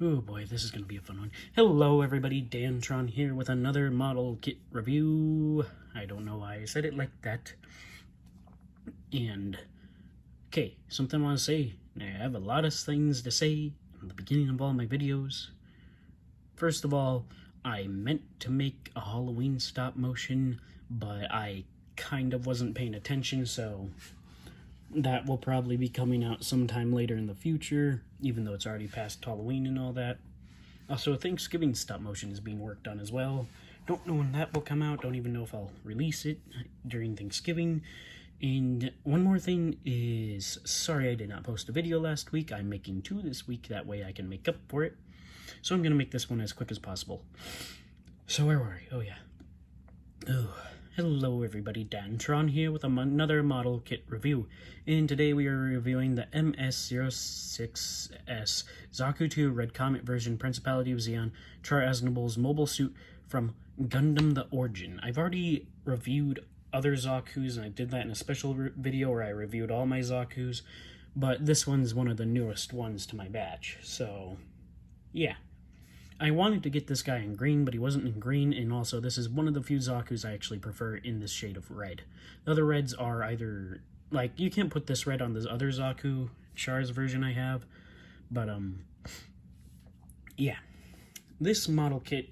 Oh boy, this is going to be a fun one. Hello everybody, Dantron here with another model kit review. I don't know why I said it like that. And, okay, something I want to say. I have a lot of things to say in the beginning of all my videos. First of all, I meant to make a Halloween stop motion, but I kind of wasn't paying attention, so that will probably be coming out sometime later in the future, even though it's already past Halloween and all that. Also, Thanksgiving stop motion is being worked on as well. Don't know when that will come out. Don't even know if I'll release it during Thanksgiving. And one more thing is, sorry I did not post a video last week. I'm making 2 this week. That way I can make up for it. So I'm going to make this one as quick as possible. So where were we? Oh, yeah. Oh, hello everybody, Dantron here with another model kit review. And today we are reviewing the MS-06S Zaku 2 Red Comet version Principality of Zeon Char Aznable's mobile suit from Gundam The Origin. I've already reviewed other Zakus, and I did that in a special video where I reviewed all my Zakus, but this one's one of the newest ones to my batch, so yeah. I wanted to get this guy in green, but he wasn't in green, and also this is one of the few Zakus I actually prefer in this shade of red. The other reds are either, like, you can't put this red on this other Zaku Char's version I have, but, yeah. This model kit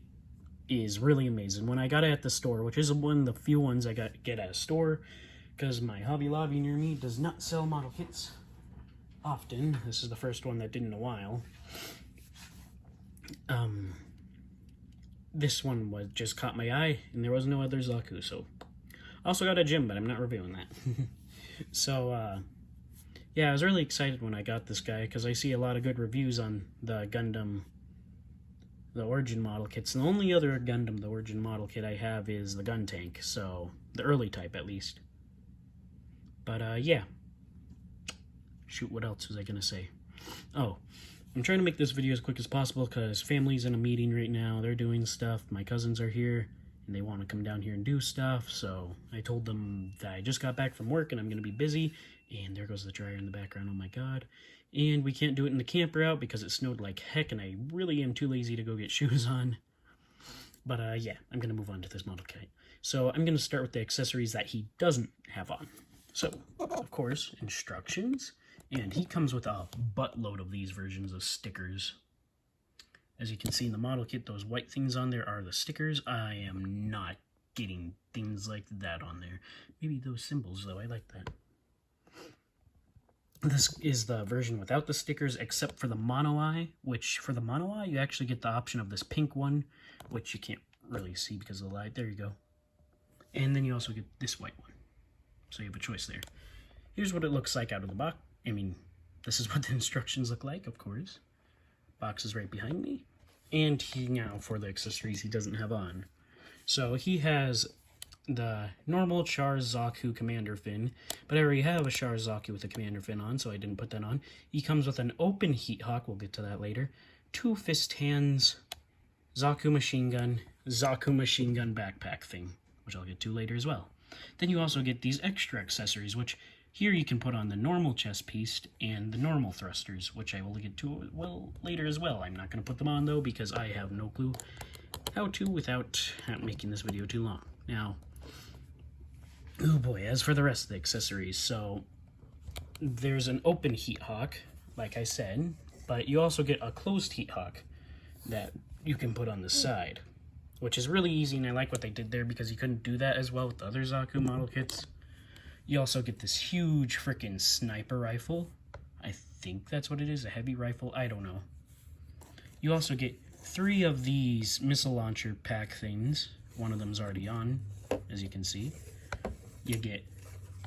is really amazing. When I got it at the store, which is one of the few ones I get at a store, because my Hobby Lobby near me does not sell model kits often. This is the first one that did in a while. This one just caught my eye, and there was no other Zaku, so I also got a gym, but I'm not reviewing that. So, yeah, I was really excited when I got this guy, because I see a lot of good reviews on the Gundam The Origin model kits. The only other Gundam The Origin model kit I have is the gun tank, so the early type at least. But, yeah. Shoot, what else was I gonna say? Oh, I'm trying to make this video as quick as possible because family's in a meeting right now. They're doing stuff. My cousins are here, and they want to come down here and do stuff. So I told them that I just got back from work, and I'm going to be busy. And there goes the dryer in the background. Oh, my God. And we can't do it in the camper out because it snowed like heck, and I really am too lazy to go get shoes on. But, yeah, I'm going to move on to this model kit. So I'm going to start with the accessories that he doesn't have on. So, of course, instructions. And he comes with a buttload of these versions of stickers. As you can see in the model kit, those white things on there are the stickers. I am not getting things like that on there. Maybe those symbols, though. I like that. This is the version without the stickers, except for the mono eye, which for the mono eye, you actually get the option of this pink one, which you can't really see because of the light. There you go. And then you also get this white one. So you have a choice there. Here's what it looks like out of the box. I mean, this is what the instructions look like, of course. Box is right behind me. And now for the accessories he doesn't have on. So he has the normal Char Zaku commander fin, but I already have a Char Zaku with a commander fin on, so I didn't put that on. He comes with an open heat hawk, we'll get to that later, 2 fist hands, Zaku machine gun backpack thing, which I'll get to later as well. Then you also get these extra accessories, which here you can put on the normal chest piece and the normal thrusters, which I will get to later as well. I'm not going to put them on, though, because I have no clue how to without making this video too long. Now, oh boy, as for the rest of the accessories, so there's an open heat hawk, like I said, but you also get a closed heat hawk that you can put on the side, which is really easy, and I like what they did there because you couldn't do that as well with the other Zaku model kits. You also get this huge freaking sniper rifle. I think that's what it is, a heavy rifle. I don't know. You also get 3 of these missile launcher pack things. One of them's already on, as you can see. You get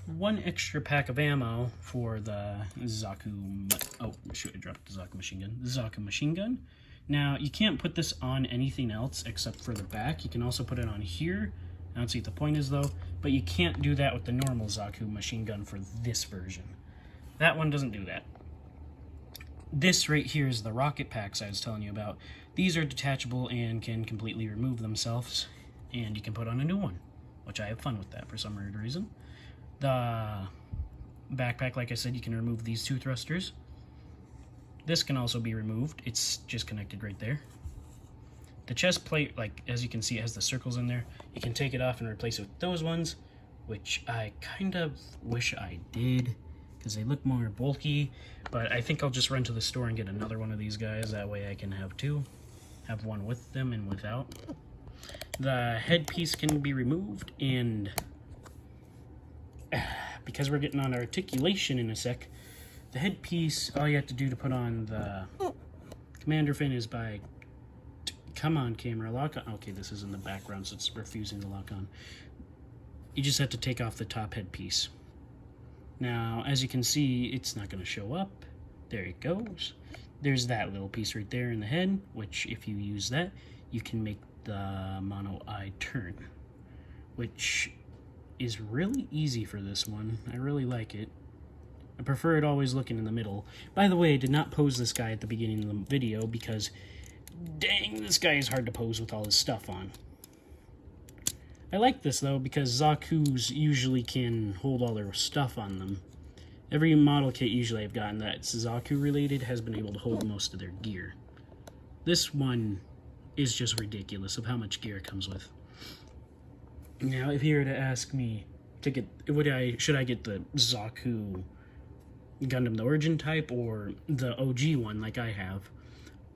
1 extra pack of ammo for the Zaku... Oh, shoot, I dropped the Zaku machine gun. The Zaku machine gun. Now, you can't put this on anything else except for the back. You can also put it on here. I don't see what the point is, though, but you can't do that with the normal Zaku machine gun for this version. That one doesn't do that. This right here is the rocket packs I was telling you about. These are detachable and can completely remove themselves, and you can put on a new one, which I have fun with that for some weird reason. The backpack, like I said, you can remove these 2 thrusters. This can also be removed. It's just connected right there. The chest plate, like as you can see, it has the circles in there. You can take it off and replace it with those ones, which I kind of wish I did because they look more bulky, but I think I'll just run to the store and get another one of these guys. That way I can have two. Have one with them and without. The headpiece can be removed, and because we're getting on articulation in a sec, the headpiece, all you have to do to put on the commander fin is by, come on camera, lock on. Okay, this is in the background, so it's refusing to lock on. You just have to take off the top headpiece. Now, as you can see, it's not going to show up. There it goes. There's that little piece right there in the head, which if you use that, you can make the mono eye turn, which is really easy for this one. I really like it. I prefer it always looking in the middle. By the way, I did not pose this guy at the beginning of the video because, dang, this guy is hard to pose with all his stuff on. I like this, though, because Zaku's usually can hold all their stuff on them. Every model kit usually I've gotten that's Zaku related has been able to hold most of their gear. This one is just ridiculous of how much gear it comes with. Now, if you were to ask me to get, should I get the Zaku Gundam the Origin type or the OG one like I have,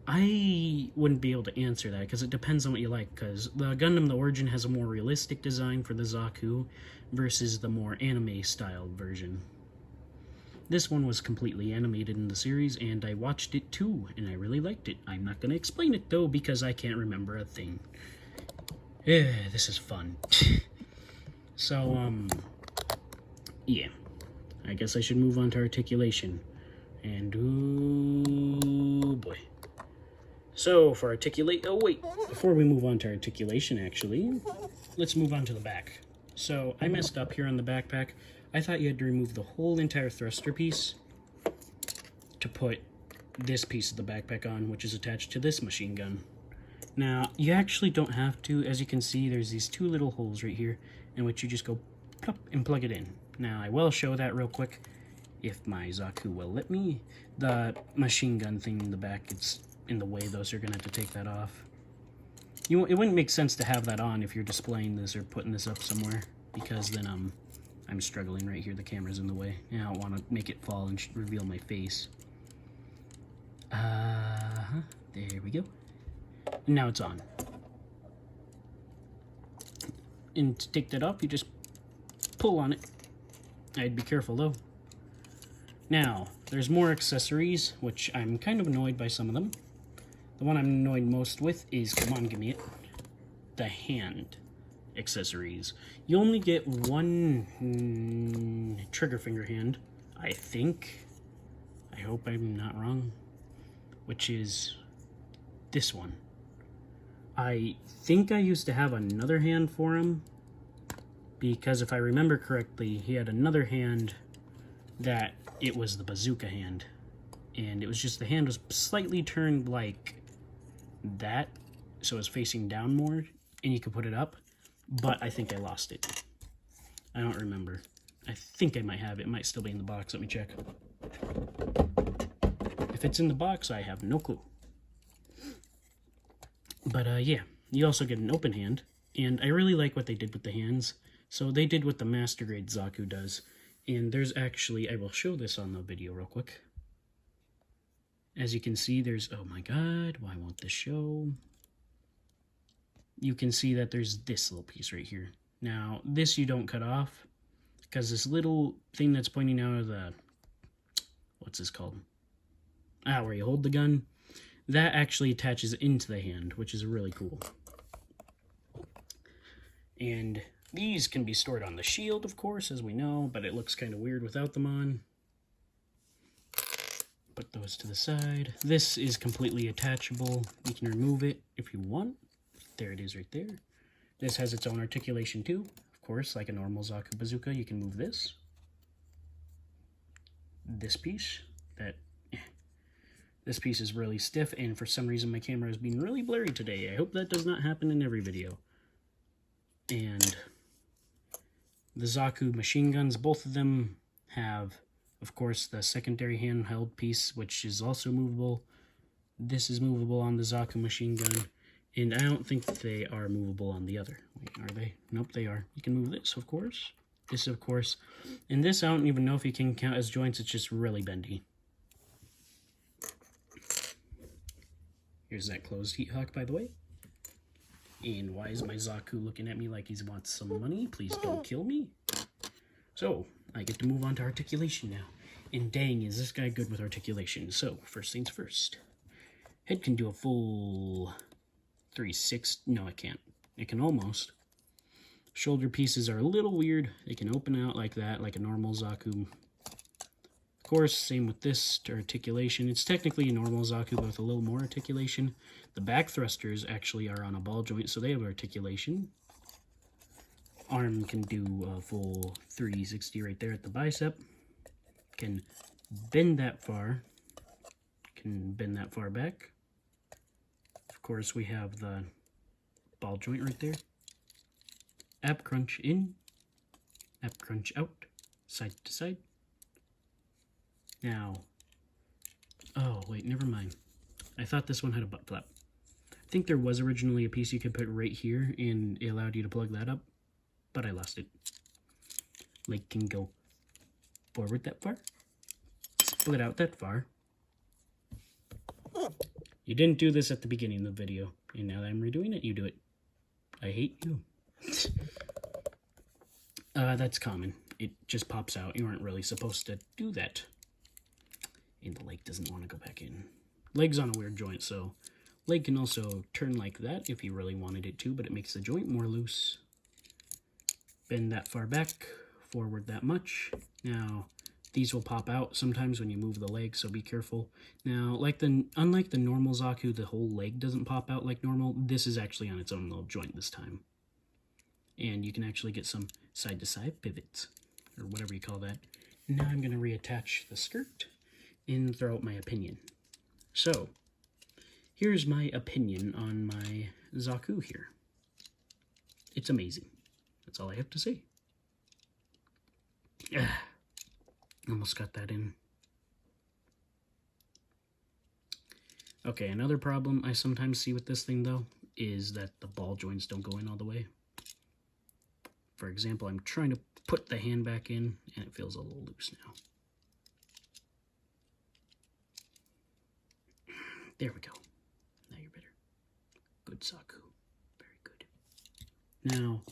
I wouldn't be able to answer that because it depends on what you like, because the Gundam the Origin has a more realistic design for the Zaku versus the more anime style version. This one was completely animated in the series, and I watched it too, and I really liked it. I'm not going to explain it, though, because I can't remember a thing. This is fun. So, yeah. I guess I should move on to articulation. And, ooh, boy. So, for articulate... Oh, wait. Before we move on to articulation, actually, let's move on to the back. So, I messed up here on the backpack. I thought you had to remove the whole entire thruster piece to put this piece of the backpack on, which is attached to this machine gun. Now, you actually don't have to. As you can see, there's these two little holes right here in which you just go plop and plug it in. Now, I will show that real quick, if my Zaku will let me. The machine gun thing in the back, it's in the way, though, so you're going to have to take that off. It wouldn't make sense to have that on if you're displaying this or putting this up somewhere, because then, I'm struggling right here. The camera's in the way. And I don't want to make it fall and reveal my face. There we go. And now it's on. And to take that off, you just pull on it. I'd be careful, though. Now, there's more accessories, which I'm kind of annoyed by some of them. The one I'm annoyed most with is, come on, give me it, the hand accessories. You only get one trigger finger hand, I think. I hope I'm not wrong. Which is this one. I think I used to have another hand for him, because if I remember correctly, he had another hand that it was the bazooka hand. And it was just the hand was slightly turned like that, so it was facing down more, and you could put it up. But I think I lost it. I don't remember. I think I might have it. It might still be in the box. Let me check. If it's in the box, I have no clue. But, yeah. You also get an open hand. And I really like what they did with the hands. So they did what the Master Grade Zaku does. And there's actually... I will show this on the video real quick. As you can see, there's... Oh my god, why won't this show? You can see that there's this little piece right here. Now, this you don't cut off, because this little thing that's pointing out of the... What's this called? Where you hold the gun. That actually attaches into the hand, which is really cool. And these can be stored on the shield, of course, as we know, but it looks kind of weird without them on. Put those to the side. This is completely attachable. You can remove it if you want. There it is right there. This has its own articulation too. Of course, like a normal Zaku bazooka, you can move this. This piece. This piece is really stiff, and for some reason my camera is being really blurry today. I hope that does not happen in every video. And the Zaku machine guns, both of them have Of course, the secondary handheld piece, which is also movable. This is movable on the Zaku machine gun. And I don't think they are movable on the other. Wait, are they? Nope, they are. You can move this, of course. This, of course. And this, I don't even know if you can count as joints. It's just really bendy. Here's that closed heat hook, by the way. And why is my Zaku looking at me like he wants some money? Please don't kill me. So, I get to move on to articulation now. And dang, is this guy good with articulation. So, first things first. Head can do a full 3/6. No, it can't. It can almost. Shoulder pieces are a little weird. They can open out like that, like a normal Zaku. Of course, same with this articulation. It's technically a normal Zaku, but with a little more articulation. The back thrusters actually are on a ball joint, so they have articulation. Arm can do a full 360 right there at the bicep. Can bend that far. Can bend that far back. Of course, we have the ball joint right there. Ab crunch in. Ab crunch out. Side to side. Now, oh wait, never mind. I thought this one had a butt flap. I think there was originally a piece you could put right here and it allowed you to plug that up, but I lost it. Leg can go forward that far, split out that far. You didn't do this at the beginning of the video, and now that I'm redoing it, you do it. I hate you. That's common. It just pops out. You aren't really supposed to do that. And the leg doesn't want to go back in. Leg's on a weird joint, so leg can also turn like that if you really wanted it to, but it makes the joint more loose. Bend that far back, forward that much. Now, these will pop out sometimes when you move the leg, so be careful. Now, unlike the normal Zaku, the whole leg doesn't pop out like normal. This is actually on its own little joint this time. And you can actually get some side-to-side pivots, or whatever you call that. Now I'm going to reattach the skirt and throw out my opinion. So, here's my opinion on my Zaku here. It's amazing. That's all I have to say. Almost got that in. Okay, another problem I sometimes see with this thing, though, is that the ball joints don't go in all the way. For example, I'm trying to put the hand back in, and it feels a little loose now. There we go. Now you're better. Good, Zaku. Very good. Now,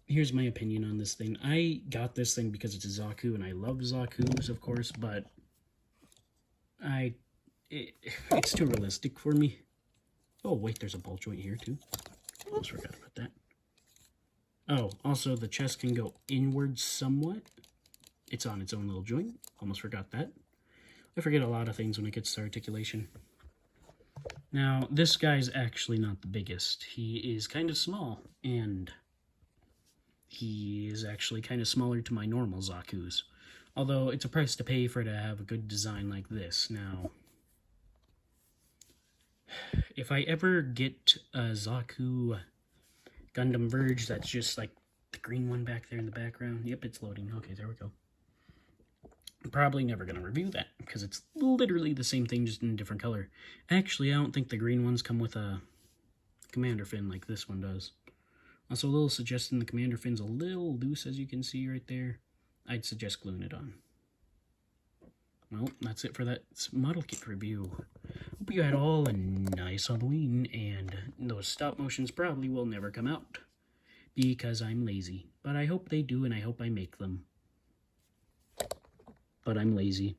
here's my opinion on this thing. I got this thing because it's a Zaku, and I love Zakus, of course, but it's too realistic for me. Oh, wait, there's a ball joint here, too. Almost forgot about that. Oh, also, the chest can go inward somewhat. It's on its own little joint. Almost forgot that. I forget a lot of things when it gets to articulation. Now, this guy's actually not the biggest. He is kind of small, and he is actually kind of smaller to my normal Zakus. Although, it's a price to pay for it to have a good design like this. Now, if I ever get a Zaku Gundam Verge that's just like the green one back there in the background. Yep, it's loading. Okay, there we go. I'm probably never going to review that, because it's literally the same thing, just in a different color. Actually, I don't think the green ones come with a commander fin like this one does. Also, a little suggestion, the commander fin's a little loose, as you can see right there. I'd suggest gluing it on. Well, that's it for that model kit review. Hope you had all a nice Halloween, and those stop motions probably will never come out, because I'm lazy. But I hope they do, and I hope I make them. But I'm lazy.